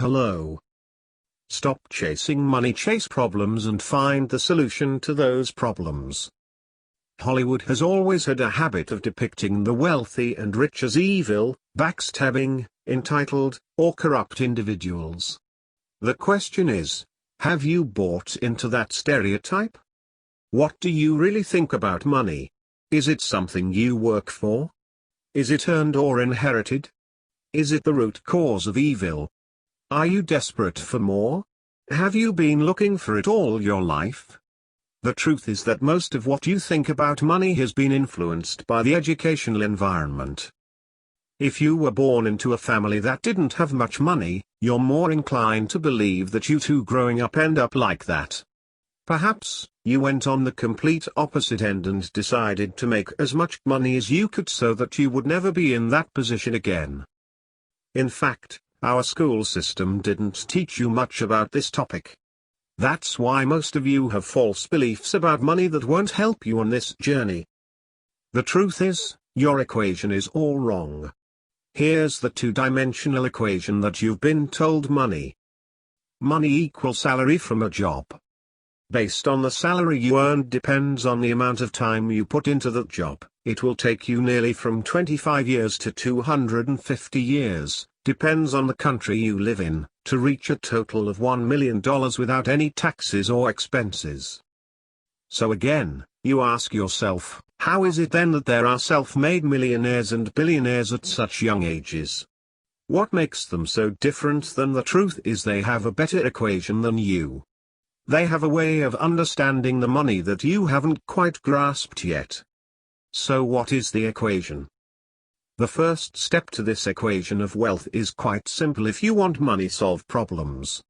Hello. Stop chasing money, chase problems and find the solution to those problems. Hollywood has always had a habit of depicting the wealthy and rich as evil, backstabbing, entitled, or corrupt individuals. The question is, have you bought into that stereotype? What do you really think about money? Is it something you work for? Is it earned or inherited? Is it the root cause of evil? Are you desperate for more? Have you been looking for it all your life? The truth is that most of what you think about money has been influenced by the educational environment. If you were born into a family that didn't have much money, you're more inclined to believe that you too growing up end up like that. Perhaps, you went on the complete opposite end and decided to make as much money as you could so that you would never be in that position again. In fact, our school system didn't teach you much about this topic. That's why most of you have false beliefs about money that won't help you on this journey. The truth is, your equation is all wrong. Here's the two-dimensional equation that you've been told: money equals salary from a job. Based on the salary you earn depends on the amount of time you put into that job. It will take you nearly from 25 years to 250 years, depends on the country you live in, to reach a total of $1 million without any taxes or expenses. So again, you ask yourself, how is it then that there are self-made millionaires and billionaires at such young ages? What makes them so different? Than the truth is they have a better equation than you. They have a way of understanding the money that you haven't quite grasped yet. So what is the equation? The first step to this equation of wealth is quite simple. If you want money, solve problems.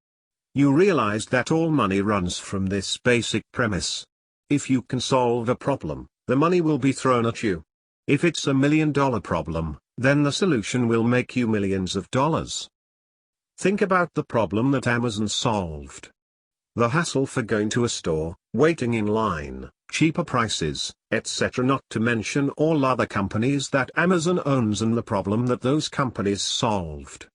You realize that all money runs from this basic premise. If you can solve a problem, the money will be thrown at you. If it's $1 million problem, then the solution will make you millions of dollars. Think about the problem that Amazon solved. The hassle for going to a store, waiting in line, cheaper prices, etc., not to mention all other companies that Amazon owns, and the problem that those companies solved.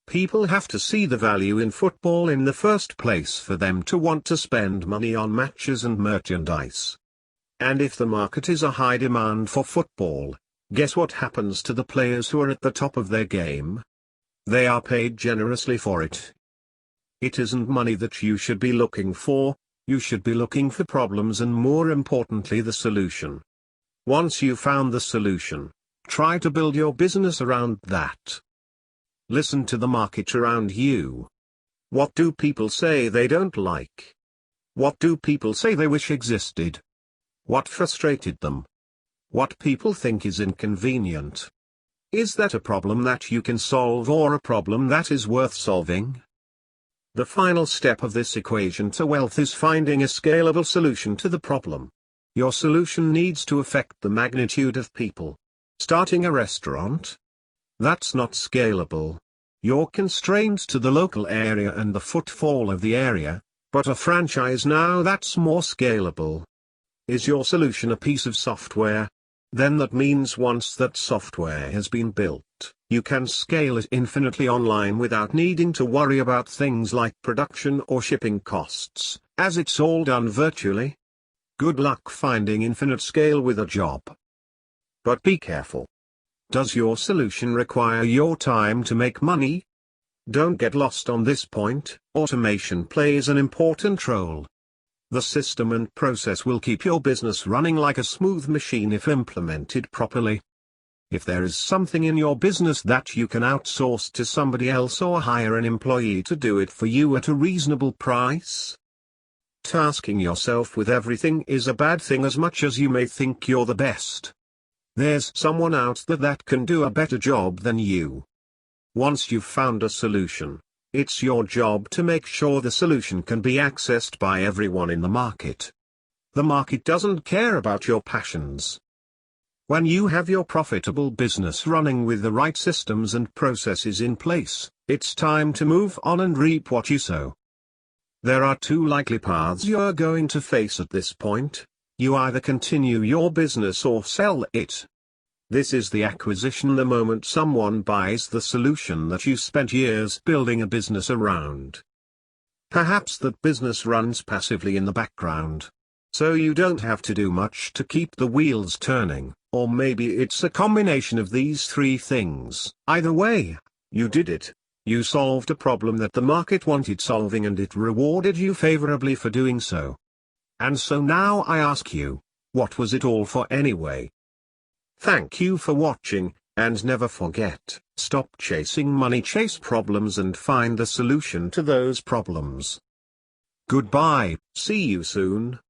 People have to see the value in football in the first place for them to want to spend money on matches and merchandise. And if the market is a high demand for football, guess what happens to the players who are at the top of their game? They are paid generously for it. It isn't money that you should be looking for. You should be looking for problems, and more importantly the solution. Once you've found the solution, try to build your business around that. Listen to the market around you. What do people say they don't like? What do people say they wish existed? What frustrated them? What people think is inconvenient? Is that a problem that you can solve, or a problem that is worth solving? The final step of this equation to wealth is finding a scalable solution to the problem. Your solution needs to affect the magnitude of people. Starting a restaurant? That's not scalable. You're constrained to the local area and the footfall of the area, but a franchise, now that's more scalable. Is your solution a piece of software? Then that means once that software has been built, you can scale it infinitely online without needing to worry about things like production or shipping costs, as it's all done virtually. Good luck finding infinite scale with a job. But be careful. Does your solution require your time to make money? Don't get lost on this point. Automation plays an important role. The system and process will keep your business running like a smooth machine if implemented properly. If there is something in your business that you can outsource to somebody else or hire an employee to do it for you at a reasonable price. Tasking yourself with everything is a bad thing as much as you may think you're the best. There's someone out there that can do a better job than you. Once you've found a solution, it's your job to make sure the solution can be accessed by everyone in the market. The market doesn't care about your passions. When you have your profitable business running with the right systems and processes in place, it's time to move on and reap what you sow. There are two likely paths you're going to face at this point. You either continue your business or sell it. This is the acquisition the moment someone buys the solution that you spent years building a business around. Perhaps that business runs passively in the background. So you don't have to do much to keep the wheels turning, or maybe it's a combination of these three things. Either way, you did it. You solved a problem that the market wanted solving and it rewarded you favorably for doing so. And so now I ask you, what was it all for anyway? Thank you for watching, and never forget, stop chasing money, chase problems and find the solution to those problems. Goodbye, see you soon.